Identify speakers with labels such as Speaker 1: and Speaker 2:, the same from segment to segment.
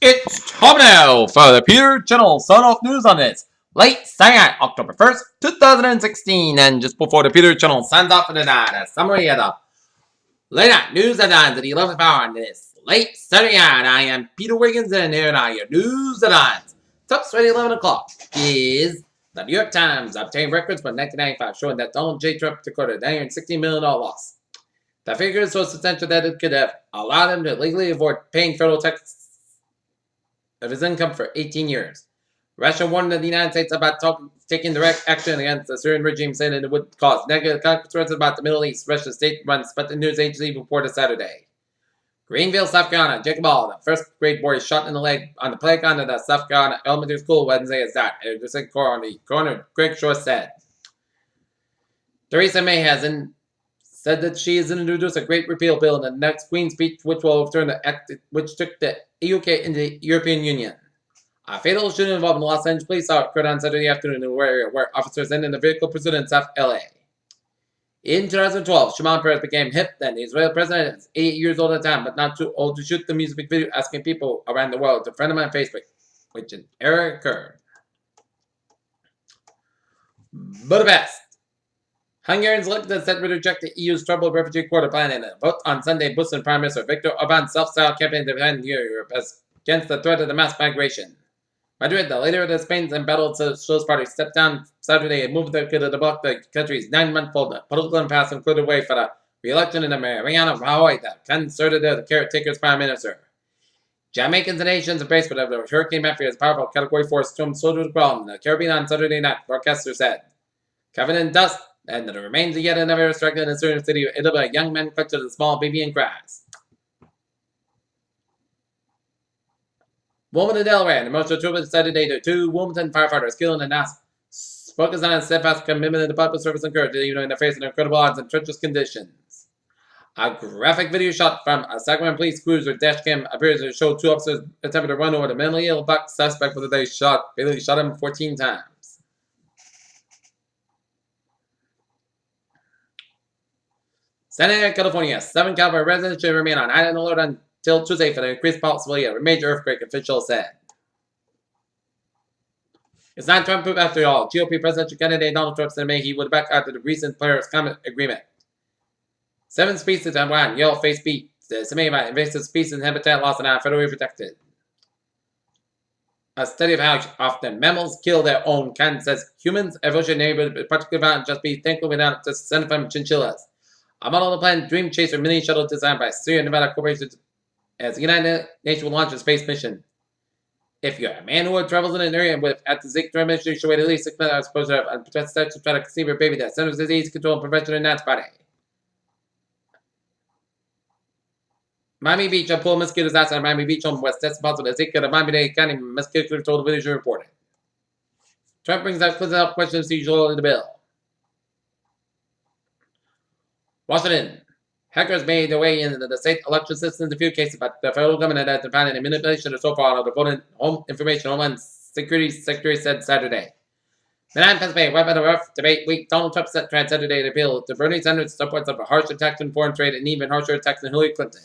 Speaker 1: It's time now for the Peter Channel sign-off news on this late Saturday, October 1st, 2016. And just before the Peter Channel signs off for the night, a summary of the late night news headlines at the 11th hour on this late Saturday night. I am Peter Wiggins, and here are your news headlines. Top straight at 11 o'clock is the New York Times obtained records from 1995 showing that Donald J. Trump recorded a $960 million loss. The figure is so substantial that it could have allowed him to legally avoid paying federal tax of his income for 18 years. Russia warned the United States about taking direct action against the Syrian regime, saying that it would cause negative consequences about the Middle East. Russia's state-run Sputnik news agency reported Saturday. Greenville, South Carolina. Jacob Hall, the first-grade boy shot in the leg on the playground of the South Carolina elementary school Wednesday, has died. The coroner, Greg Shore, said. Theresa May has said that she has introduced a great repeal bill in the next Queen's speech, which will overturn the act which took the UK into the European Union. A fatal shooting involving the Los Angeles police occurred on Saturday afternoon in where officers ended a vehicle pursuit in South LA. In 2012, Shimon Peres became hip, then the Israeli president is 88 years old at the time, but not too old to shoot the music video, asking people around the world to friend him on Facebook, which an error occurred. Budapest. Hungarians elected set to reject the EU's troubled refugee quota plan in a vote on Sunday, boosting Prime Minister Viktor Orban's self-styled campaign to defend Europe against the threat of the mass migration. Madrid, the leader of the Spain's embattled Socialist Party, stepped down Saturday and moved to block the country's 9-month-old political impasse and cleared the way for the re-election of Mariano Rajoy, the conservative caretaker's prime minister. Jamaicans and Asians embraced whatever hurricane mafia is powerful Category 4 storm sold to the ground in the Caribbean on Saturday night, broadcaster said. Covered in dust, and the remains of yet another struck in the Syrian city of Idlib, a young man clutched a small baby and cries. Woman in Delaware, the most trooper Saturday to 2 Wilmington firefighters killed in an ass. Focus on a steadfast commitment to the public service and courage, even in the face of incredible odds and treacherous conditions. A graphic video shot from a Sacramento police cruiser dash cam appears to show 2 officers attempting to run over the mentally ill black suspect with they fatally shot him 14 times. San Diego, California. 7 California residents should remain on island alert until Tuesday for the increased possibility of a major earthquake, officials said. It's not Trump-proof after all. GOP presidential candidate Donald Trump said in May he would back out of the recent Paris Climate Agreement. 7 species of Taiwan, yellow-faced beet, estimated by invasive species and habitat loss and are federally protected. A study of how often mammals kill their own kind says humans, evolutionary neighborhood, particularly violent, just be thankful without descent from chinchillas. A model of the planned Dream Chaser mini shuttle designed by Sierra Nevada Corporation as the United Nations will launch a space mission. If you're a man who travels in an area with at the Zik mission, you should wait at least 6 months as opposed to unprotected sex to try to conceive your baby that Centers for Disease Control and Prevention in Nat's body. Miami Beach, a pool of mosquitoes outside Miami Beach on West Texas possible as Zika, the Miami-Dade County mosquito control division reported. Trump brings up questions to usual in the bill. Washington. Hackers made their way into the state election system in a few cases, but the federal government has been finding manipulation so far of the voting home information. Homeland Security Secretary said Saturday. Benign Pennsylvania, weapon of rough debate week. Donald Trump tried Saturday to appeal to Bernie Sanders' supports of a harsh attack on foreign trade and even harsher attacks on Hillary Clinton.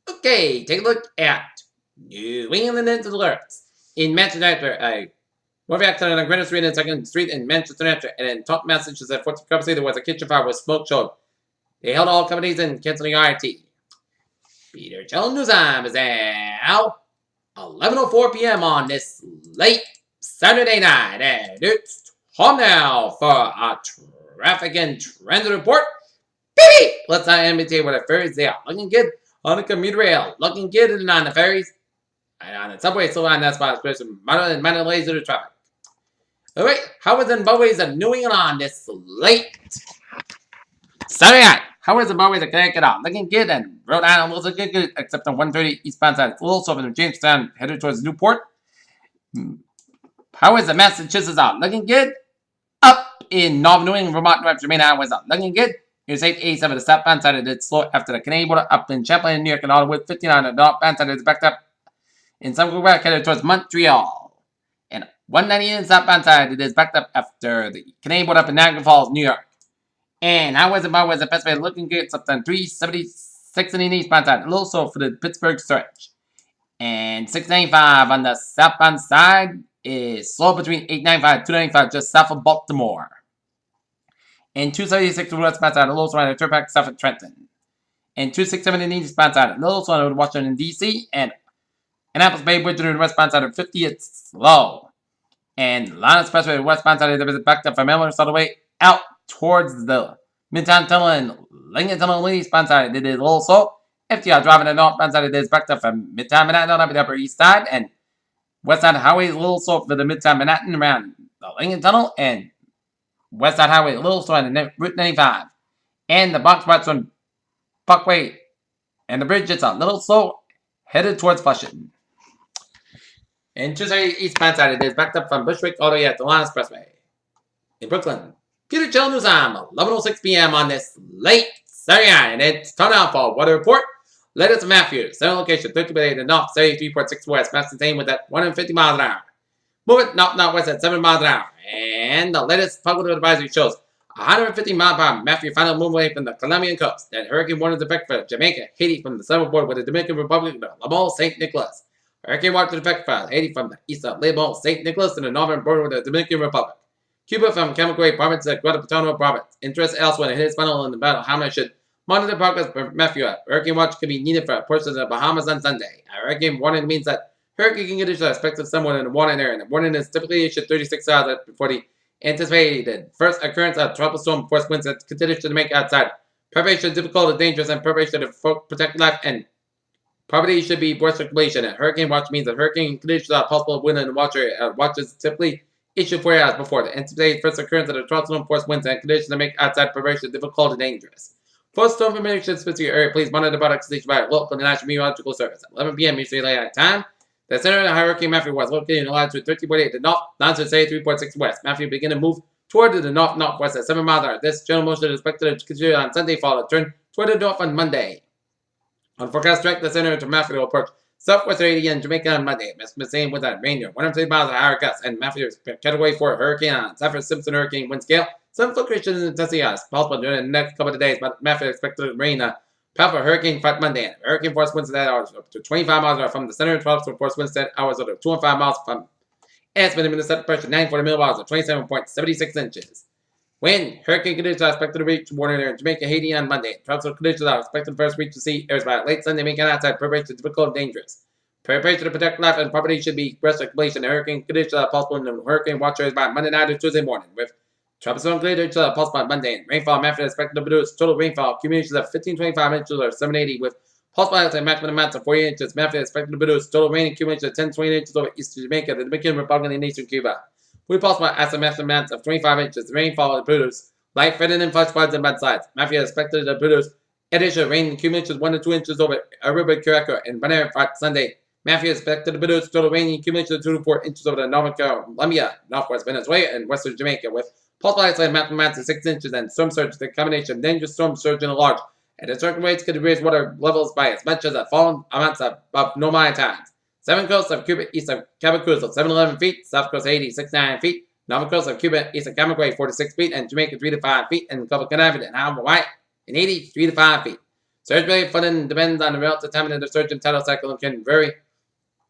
Speaker 1: Okay, take a look at New England alerts. In Manchester, a more accident on Greenwich Street and 2nd Street in Manchester, and in Top Massachusetts at Fort Coventry, there was a kitchen fire with smoke showed. They held all companies in canceling RT. Peter Channel News Time is now 11:04 p.m. on this late Saturday night, and it's time now for a traffic and transit report. Baby, let's not imitate what the ferries they are looking good. On the commuter rail, looking good and on the ferries, and on the subway, still on that spot, especially minor delays due to traffic. Alright, how is Zimbabwe's of New England on this late Saturday night? How is Zimbabwe's of Connecticut on? Looking good, and Rhode Island was looking good, except on 130 eastbound side. It's a little slow from Jamestown headed towards Newport. How is the Massachusetts on? Looking good. Up in North New England, Vermont, New Hampshire, Maine, Iowa, on. Looking good. Interstate 87, the southbound side of it slow after the Canadian border, up in Champlain, New York, and Hollywood. 59 on the northbound side is backed up In some Quebec headed towards Montreal. And 190 in southbound side, it is backed up after the Canadian border up in Niagara Falls, New York. And how was it about was the best way looking good, something 376 in the eastbound side, a little slow for the Pittsburgh stretch. And 695 on the southbound side is slow between 895 295 just south of Baltimore. And 276 to the westbound side, a little slow on the turnpike south of Trenton. And 267 in the eastbound side, a little slow on Washington, D.C. And Annapolis Bay Bridge to the westbound side of 50, it's slow. And Line Expressway, westbound side, is backed up from Elmhurst all the way out towards the Midtown Tunnel and Lincoln Tunnel on the eastbound side. It is a little slow. FTR driving the northbound side, it is backed up from Midtown Manhattan up the upper east side. And West Side Highway is a little slow for the Midtown Manhattan around the Lincoln Tunnel. And West Side Highway a little slow on Route 95. And the box spots from Parkway and the bridge, it's a little slow headed towards Flushing. In 270 eastbound side, it is backed up from Bushwick all the way at the Line Expressway. In Brooklyn, Peter Channel News time, 11:06 p.m. on this late Saturday night, and it's time now for weather report. Latest in Matthews, 7 location, 30 to the north, 73.6 west, mass same with at 150 miles an hour. Moving northwest at 7 miles an hour. And the latest public advisory shows 150 mile per hour Matthew final move away from the Colombian coast. That hurricane warning is effect for Jamaica, Haiti from the southern border with the Dominican Republic, the Lamont St. Nicholas. Hurricane watch in effect for Haiti from the east of Lamont St. Nicholas to the northern border with the Dominican Republic. Cuba from Camagüey province to Guadalcanal province. Interest elsewhere in his funnel in the battle. How much should monitor progress for Matthew. Hurricane watch could be needed for portions of the Bahamas on Sunday. A hurricane warning means that hurricane conditions are expected somewhere in the warning area, and the warning is typically issued 36 hours before the anticipated first occurrence of tropical storm force winds that continue to make outside. Preparation is difficult and dangerous, and preparation to protect life and property should be broad circulation. A hurricane watch means that hurricane conditions are possible wind in the watch area. Watch is typically issued 4 hours before the anticipated first occurrence of the tropical storm force winds and conditions that make outside preparation difficult and dangerous. For storm information in specific area, please monitor the product station by local and national meteorological service. At 11 p.m. Eastern Daylight Time, the center of the Hurricane Matthew was located in latitude 13.8 to north, longitude 73.6 west. Matthew began to move toward the north-northwest at 7 miles an hour. This general motion is expected to continue on Sunday, followed turn toward the north on Monday. On forecast track, the center of Matthew will approach southwest 80 in Jamaica on Monday. The same with that rain 130 miles an hour gusts, and Matthew is category 4 hurricane on Saffir-Simpson hurricane wind scale. Some fluctuations in intensity are possible during the next couple of days, but Matthew is expected to rain powerful hurricane front Monday. Hurricane force winds at hours up to 25 miles an hour from the center of 12 to force winds at hours up to 205 miles from estimated minimum pressure 940 millivolts or 27.76 inches. Wind, hurricane conditions are expected to reach warning area in Jamaica, Haiti on Monday. Tropical conditions are expected to first reach the sea areas by late Sunday, making outside preparation difficult and dangerous. Preparation to protect life and property should be breast circulation. Hurricane conditions are possible in the hurricane watch areas by Monday night or Tuesday morning, with tropical conditions are possible on Monday. Rainfall Matthew is expected to produce total rainfall accumulations of 1525 inches or 780, with possible outside maximum amounts of 40 inches. Matthew is expected to produce total rain accumulations of 1020 inches over eastern Jamaica, the Dominican Republic, and eastern Cuba. With possible outside maximum amounts of 25 inches, the rainfall will produce light threatening and flash floods and mudslides. Matthew is expected to produce additional rain accumulations 1 to 2 inches over Aruba, Curaçao, and Bonaire on Sunday. Matthew is expected to produce total rain accumulations of 2 to 4 inches over the northern Colombia, northwest Venezuela, and western Jamaica, with possible isolated maximum amounts of 6 inches and storm surge, the combination of dangerous storm surge and a large, and at certain rates could raise water levels by as much as a fallen amounts above normal times. 7 coast of Cuba east of Cabo Cruz of 711 feet, south coast 80, 69 feet, northern coast of Cuba east of Camagüey 46 feet, and Jamaica 3 to 5 feet, and Gulf of Connecticut and Hawaii in 80, 3 to 5 feet. Surge rate flooding depends on the relative time of the surge and tidal cycle and can vary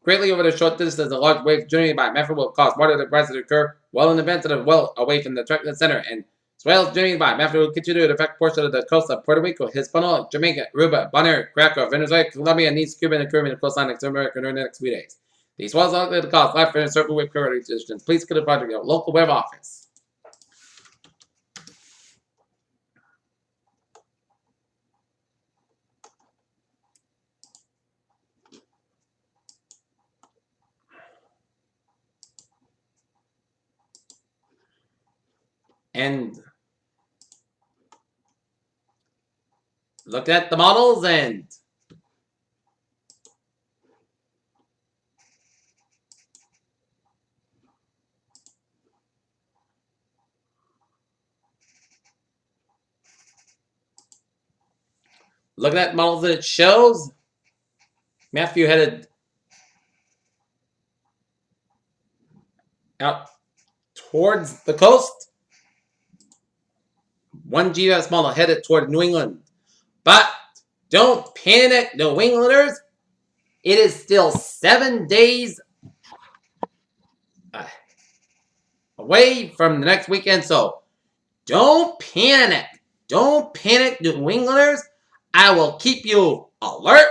Speaker 1: greatly over the short distance. A large wave generated by Matthew will cause water to rise to occur well in advance of the well away from the attractive center, and swells generated by Matthew will continue to affect portions of the coast of Puerto Rico, Hispaniola, Jamaica, Aruba, Bonaire, Curaçao, Venezuela, Colombia, and East Cuba, and occurring in the coastline of America during the next few days. These swells are likely to cause life and circle wave current conditions. Please consider project your local web office. And look at the models and looking at models that it shows, Matthew headed out towards the coast. 1G that's model headed toward New England. But don't panic, New Englanders. It is still 7 days away from the next weekend, so don't panic. Don't panic, New Englanders. I will keep you alert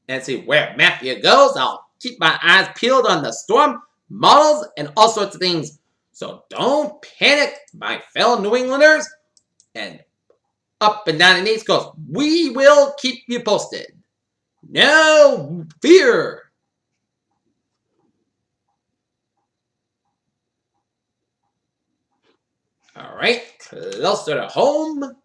Speaker 1: and see where Matthew goes. I'll keep my eyes peeled on the storm models and all sorts of things. So don't panic, my fellow New Englanders. And up and down the East Coast, we will keep you posted. No fear. All right, closer to home.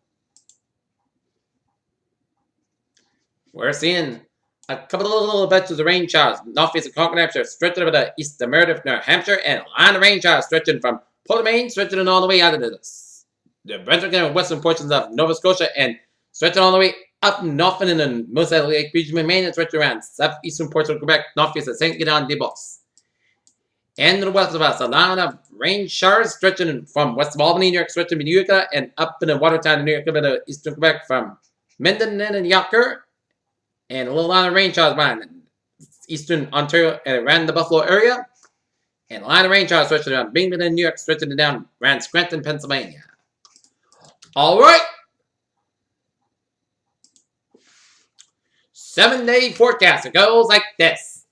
Speaker 1: We're seeing a couple of little batches of rain showers. Northeast of Concord, New Hampshire, stretching over the east of Meredith, New Hampshire, and a line of rain showers stretching from Portland, Maine, stretching all the way out of the Brunswick and western portions of Nova Scotia, and stretching all the way up north in the most of the Lake region of Maine, and stretching around southeastern ports of Quebec, northeast of St. Gideon-des-Bois. And to the west of us, a line of rain showers stretching from west of Albany, New York, stretching to New York, and up in the Watertown in New York, to eastern Quebec from Mendon and Yocker. And a little line of rain showers around eastern Ontario and around the Buffalo area. And a line of rain showers stretching around Binghamton, New York, stretching down around Scranton, Pennsylvania. All right. 7-day forecast. It goes like this.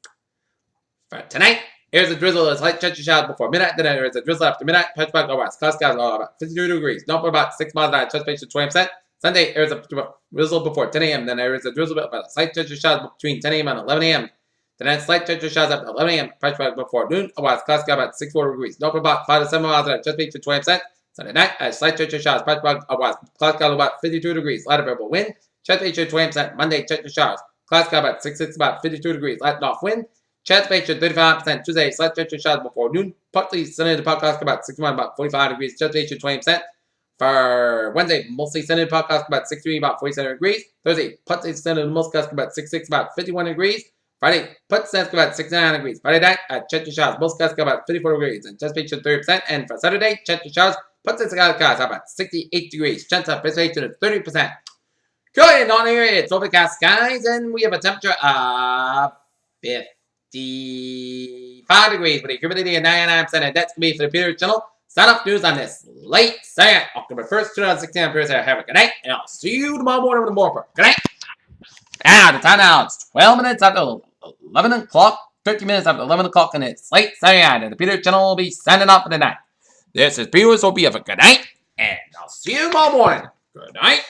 Speaker 1: For tonight, here's a drizzle. It's light touchy showers before midnight. Then there's a drizzle after midnight. Touch back over west. Cloud skies about 52 degrees. North about 6 miles an hour. Touch base to 20%. Sunday, there's a drizzle before 10 a.m. Then there is a drizzle about a slight touch of showers between 10 a.m. and 11 a.m. Then a slight touch of showers after 11 a.m. Touch back before noon. Otherwise, cloud sky about 64 degrees. North about 5 to 7 miles an hour. Touch base to 20%. Sunday night, a slight touch of showers. Touch back otherwise, cloud sky about 52 degrees. Light variable wind. Touch base to 20%. Monday, touch of showers. Cloud sky about 66, about 52 degrees. Light north wind. Chance base at 35%. Tuesday, slight touch of showers before noon. Partly sunny to podcast about 61, about 45 degrees. Chance base at 20%. For Wednesday, mostly sunny to podcast about 63, about 47 degrees. Thursday, partly sunny to most gust about 66, about 51 degrees. Friday, put sense about 69 degrees. Friday night, chance of showers. Most gusts about 54 degrees. And chance base at 30%. And for Saturday, chance of showers. Put sense about 68 degrees. Chance of precipitation at 30%. Good on here, it's overcast skies, and we have a temperature of 55 degrees with a humidity of 99%, and that's going to be for the Peter Channel. Sign up news on this late Saturday, October 1st, 2016. I'm Peter. Have a good night, and I'll see you tomorrow morning with more. Good night. The time now, it's 12 minutes after 11 o'clock, 13 minutes after 11 o'clock, and it's late Saturday, and the Peter Channel will be signing off for the night. This is Peter, so be have a good night, and I'll see you tomorrow morning. Good night.